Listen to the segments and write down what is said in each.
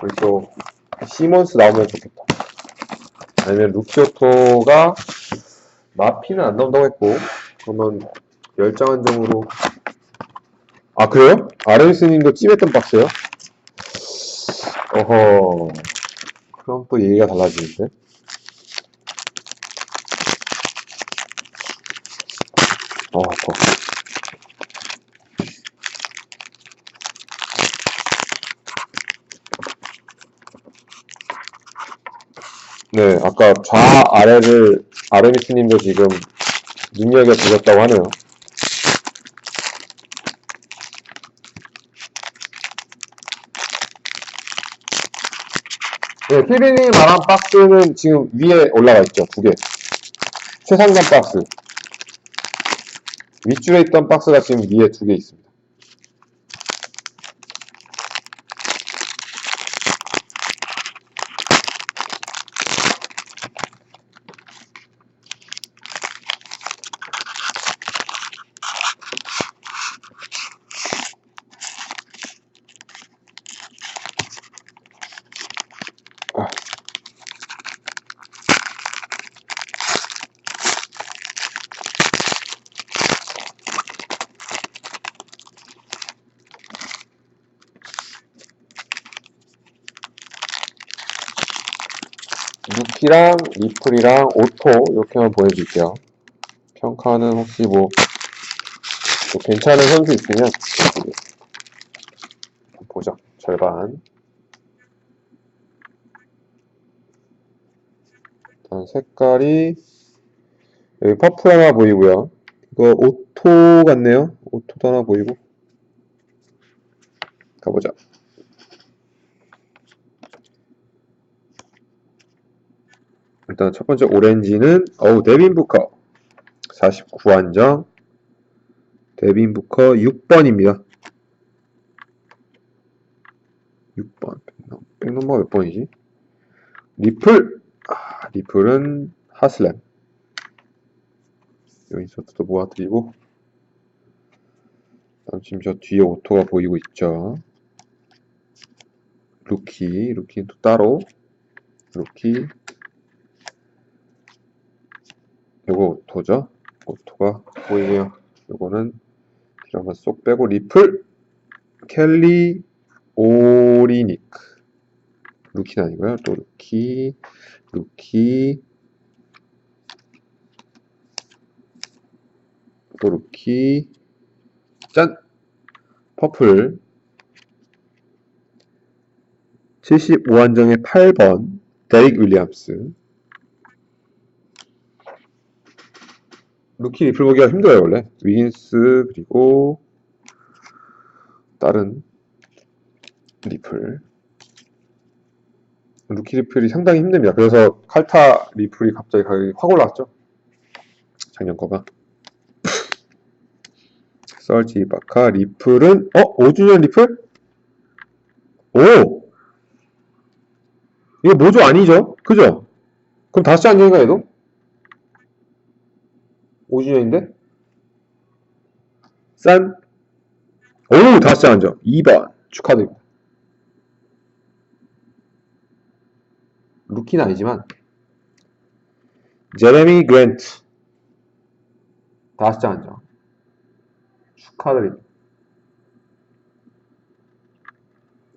우리 또 시몬스 나오면 좋겠다. 아니면 루키오토가 마피는 안 나온다고 했고, 그러면 열장 한정으로. 아, 그래요? 아레미스님도 찜했던 박스요? 어허. 그럼 또 얘기가 달라지는데? 아파. 네, 아까 좌아래를 아레미스님도 지금 눈여겨보셨다고 하네요. 네, 피디님이 말한 박스는 지금 위에 올라가 있죠. 2개. 최상단 박스. 윗줄에 있던 박스가 지금 위에 2개 있습니다. 루키랑 리플이랑 오토 이렇게만 보여줄게요. 평가는 혹시 뭐 괜찮은 선수 있으면 보자. 절반. 일단 색깔이 여기 퍼플 하나 보이고요. 이거 오토 같네요. 오토도 하나 보이고. 가보자. 일단 첫 번째 오렌지는 데빈 부커 49한정. 데빈 부커 6번입니다. 6번. 백넘버가 몇 번이지? 리플! 리플은 하슬렘. 요 인서트도 모아드리고. 다음 지금 저 뒤에 오토가 보이고 있죠. 루키는 또 따로. 루키. 요거 오토죠. 오토가 보이고요. 요거는 뒤로 한번 쏙 빼고 리플! 켈리 오리니크. 루키는 아니고요. 또 루키. 또 루키. 짠! 퍼플. 75한정의 8번. 데릭 윌리엄스. 루키 리플 보기가 힘들어요, 원래. 위긴스, 그리고 다른 리플. 루키 리플이 상당히 힘듭니다. 그래서 칼타 리플이 갑자기 가격이 확 올랐죠. 작년 거가. 썰지 바카 리플은 5주년 리플? 오! 이거 모조 아니죠? 그죠? 그럼 다시 안정인가 얘도? 5주년인데? 싼? 오! 다시 안정. 2번. 축하드립니다. 루키는 아니지만 제레미 그랜트. 다시 안정. 축하드립니다.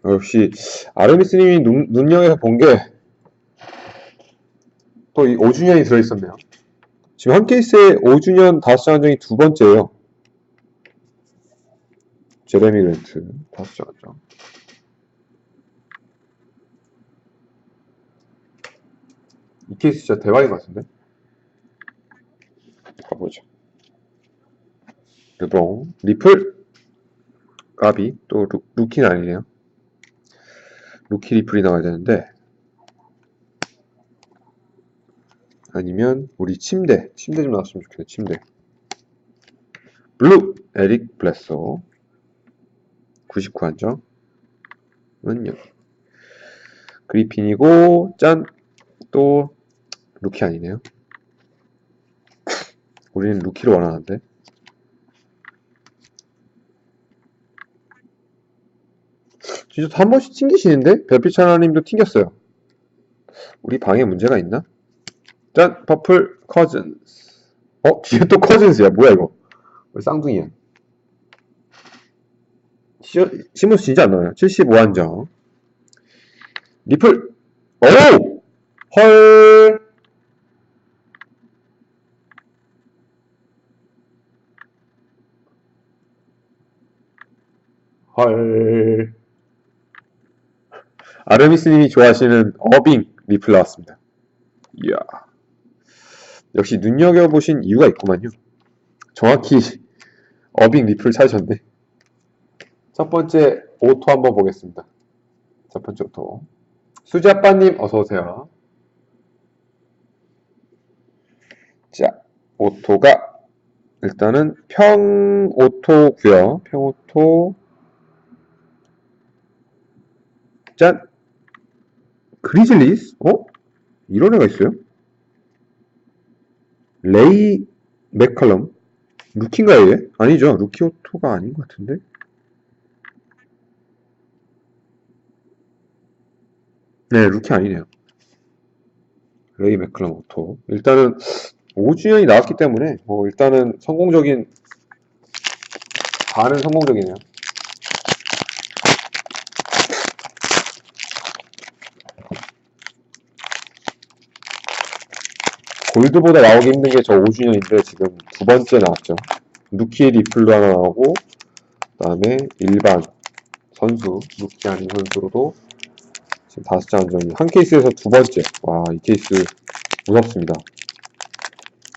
역시 아르미스님이 눈여겨서 본 게 또 이 5주년이 들어있었네요. 지금 한 케이스에 5주년 다시 한정이 2번째예요. 제레미 그랜트 다시 한정. 이 케이스 진짜 대박인 것 같은데? 가보죠. 르봉 리플 까비 또 루키는 아니네요. 루키 리플이 나와야 되는데 아니면 우리 침대 좀 나왔으면 좋겠네. 침대 블루 에릭 블레소 99한정 은 여기 그리핀이고 짠 또 루키 아니네요. 우리는 루키를 원하는데 진짜 한 번씩 튕기시는데? 별빛 하나님도 튕겼어요. 우리 방에 문제가 있나? 짠! 퍼플 커즌스. 뒤에 또 커즌스야. 뭐야 이거? 왜 쌍둥이야? 시모스 진짜 안 나와요. 75한정. 리플! 오! 헐! 헐. 아르미스님이 좋아하시는 어빙 리플 나왔습니다. 이야. 역시 눈여겨보신 이유가 있구만요. 정확히 어빙 리플 찾으셨네. 첫 번째 오토 한번 보겠습니다. 첫 번째 오토. 수지아빠님 어서오세요. 자, 오토가 일단은 평오토고요. 평오토. 짠! 그리즐리스? 이런 애가 있어요? 레이 맥컬럼? 루키인가요, 얘? 아니죠. 루키 오토가 아닌 것 같은데? 네, 루키 아니네요. 레이 맥컬럼 오토. 일단은 5주년이 나왔기 때문에 일단은 성공적인 반은 성공적이네요. 골드보다 나오기 힘든 게 저 5주년인데 지금 두 번째 나왔죠. 루키 리플도 하나 나오고 그 다음에 일반 선수, 루키 아닌 선수로도 지금 5장 한정이 한 케이스에서 두 번째. 와, 이 케이스 무섭습니다.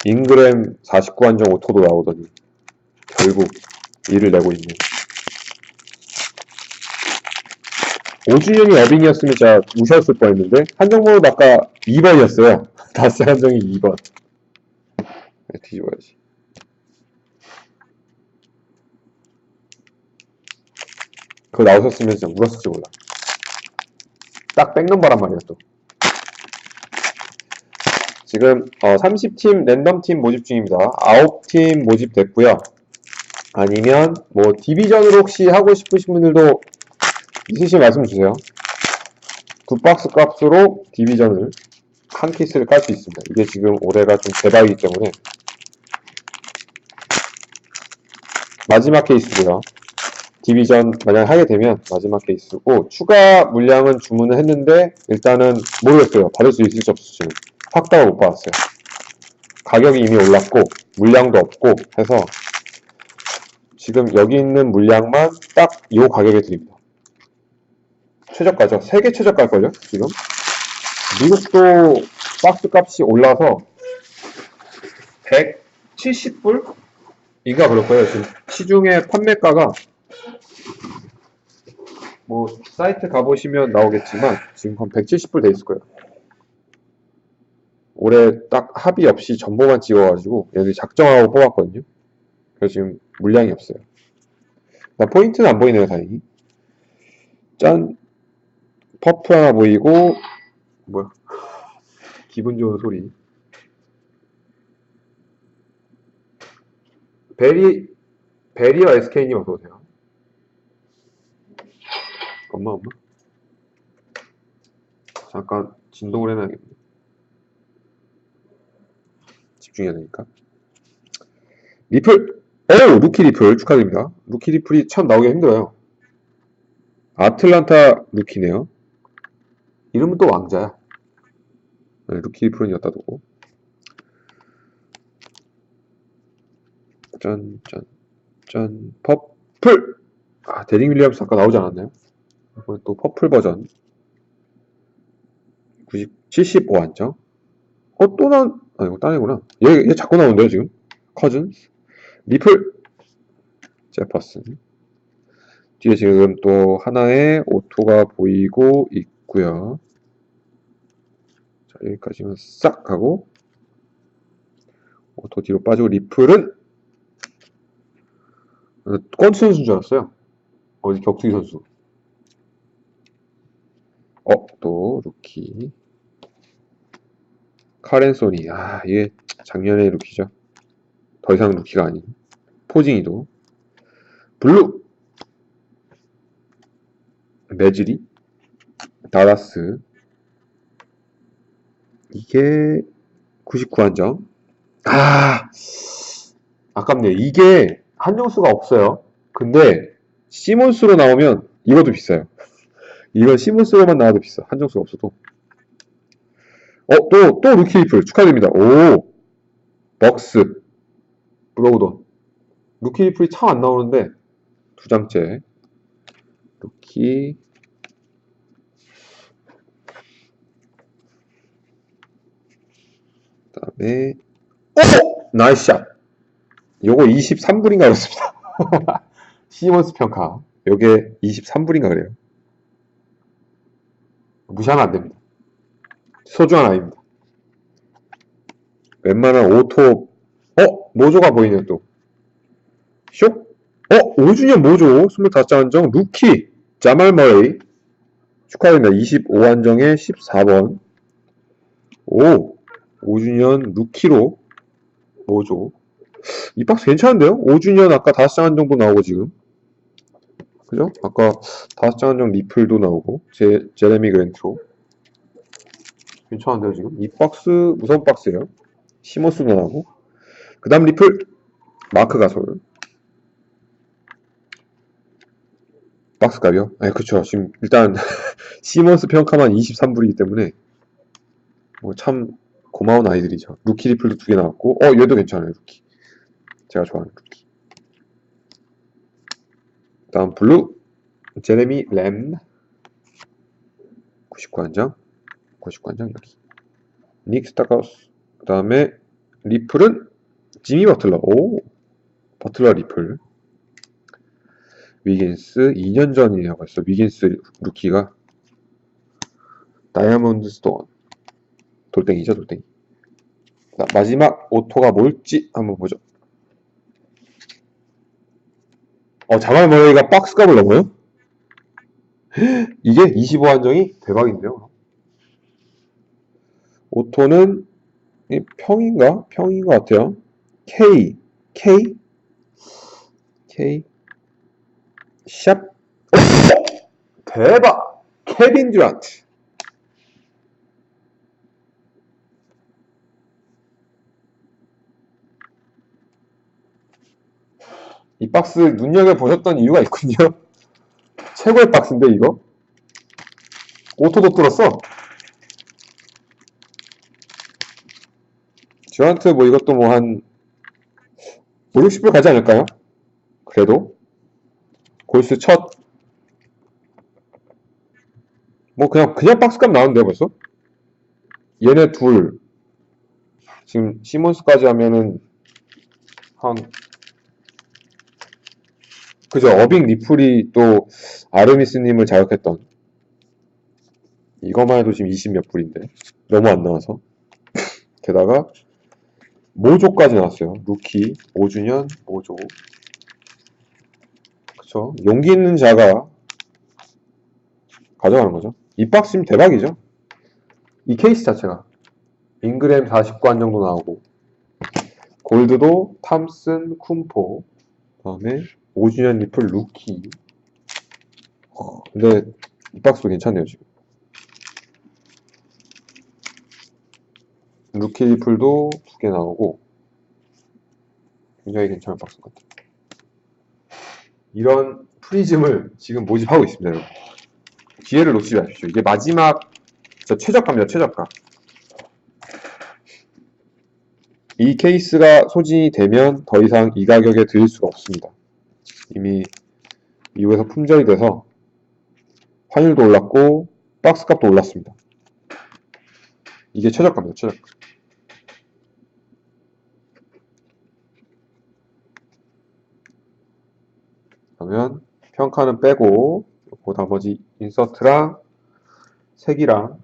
잉그램 49한정 오토도 나오더니 결국 이를 내고 있네요. 5주년이 어빙이었으면 진짜 우셨을 뻔했는데 한정모드 아까 2번이었어요. 다스 한정이 2번. 뒤집어야지. 그거 나오셨으면 진짜 울었을지 몰라. 딱 백넘버란 말이야 또. 지금 30팀 랜덤팀 모집 중입니다. 9팀 모집됐고요. 아니면 디비전으로 혹시 하고 싶으신 분들도 있으시면 말씀 주세요. 2박스 값으로 디비전을 한 케이스를 깔 수 있습니다. 이게 지금 올해가 좀 대박이기 때문에 마지막 케이스고요. 디비전 만약 하게 되면 마지막 케이스고 추가 물량은 주문을 했는데 일단은 모르겠어요. 받을 수 있을지 없을지 확답을 못 받았어요. 가격이 이미 올랐고 물량도 없고 해서 지금 여기 있는 물량만 딱 이 가격에 드립니다. 최저가죠. 세계 최저가일걸요 지금. 미국도 박스 값이 올라서 170불? 인가 그럴 거예요. 지금 시중에 판매가가 사이트 가보시면 나오겠지만 지금 한 170불 돼 있을 거예요. 올해 딱 합의 없이 정보만 찍어가지고 여기 작정하고 뽑았거든요. 그래서 지금 물량이 없어요. 포인트는 안 보이네요, 다행히. 짠! 퍼프 하나 보이고 뭐야? 기분 좋은 소리. 베리어 SK님 어서오세요. 엄마. 잠깐 진동을 해놔야겠네. 집중해야 되니까. 리플! 루키 리플 축하드립니다. 루키 리플이 참 나오기가 힘들어요. 아틀란타 루키네요. 이름은 또 왕자야. 네, 루키 리플은 여기다 두고. 짠. 퍼플! 데릭 윌리엄스 아까 나오지 않았나요? 이번엔 또 퍼플 버전. 75한정. 이거 딴 애구나. 얘 자꾸 나오는데요, 지금? 커즌스. 리플! 제퍼슨. 뒤에 지금 또 하나의 오토가 보이고 있고요. 자, 여기까지만 싹 하고 오토 뒤로 빠지고 리플은 건투 선수인 줄 알았어요. 어디 격투기 선수. 또 루키. 카렌 소니. 이게 작년의 루키죠. 더 이상 루키가 아닌. 포징이도. 블루. 매즈리, 다라스. 이게 99한정. 아깝네. 이게 한정수가 없어요. 근데 시몬스로 나오면 이것도 비싸요. 이건 시몬스로만 나와도 비싸. 한정수가 없어도. 또 루키 리플 축하드립니다. 오, 벅스, 브로우던. 루키 리플이 참 안 나오는데 두 장째. 루키. 그다음에 나이스 샷. 요거 23불인가 그렇습니다. 시몬스 평가. 요게 23불인가 그래요. 무시하면 안 됩니다. 소중한 아이입니다. 웬만한 오토, 모조가 보이네요, 또. 쇽? 5주년 모조, 25장 한정, 루키, 자말 머레이. 축하드립니다. 25한정에 14번. 5주년 루키로 모조. 이 박스 괜찮은데요? 5주년 아까 5장 한정도 나오고, 지금. 그죠? 아까 5장 한정 리플도 나오고, 제레미 그랜트로. 괜찮은데요, 지금? 이 박스, 무서운 박스예요. 시모스도 나오고. 그 다음 리플, 마크 가솔. 박스 값이요? 그쵸. 지금, 일단, 시몬스 평가만 23불이기 때문에, 뭐, 참, 고마운 아이들이죠. 루키 리플도 2개 나왔고, 얘도 괜찮아요, 루키. 제가 좋아하는 루키. 다음, 블루, 제레미 램. 99한장. 99한장, 여기. 닉 스타카우스. 그 다음에, 리플은, 지미 버틀러. 버틀러 리플. 위긴스 2년 전이에요. 벌써 위긴스 루키가. 다이아몬드 스톤. 돌덩이죠, 돌덩이. 마지막 오토가 뭘지 한번 보죠. 자말 머레이가 박스 값을 넘어요? 이게 25한정이 대박인데요. 오토는 평인가? 평인 것 같아요. K 샵. 대박! 케빈 듀란트. 이 박스 눈여겨보셨던 이유가 있군요. 최고의 박스인데, 이거? 오토도 뚫었어. 듀란트 뭐 이것도 뭐 한 5, 60불 가지 않을까요? 그래도 골스 첫 뭐 그냥 박스값 나오는데 벌써? 얘네 둘 지금 시몬스까지 하면은 한 그죠. 어빙 리플이 또 아르미스님을 자극했던 이거만 해도 지금 20 몇 불인데 너무 안 나와서 게다가 모조까지 나왔어요. 루키 5주년 모조. 그쵸. 용기 있는 자가 가져가는 거죠. 이 박스면 대박이죠. 이 케이스 자체가 잉그램 49한 정도 나오고 골드도 탐슨 쿰포 그다음에 5주년 리플 루키. 근데 이 박스도 괜찮네요 지금. 루키 리플도 2개 나오고 굉장히 괜찮은 박스 같아요. 이런 프리즘을 지금 모집하고 있습니다 여러분. 기회를 놓치지 마십시오. 이게 마지막 최저가입니다. 최저가. 이 케이스가 소진이 되면 더 이상 이 가격에 드릴 수가 없습니다. 이미 미국에서 품절이 돼서 환율도 올랐고 박스값도 올랐습니다. 이게 최저가입니다. 최저가. 그러면 평가는 빼고 나머지 인서트랑 색이랑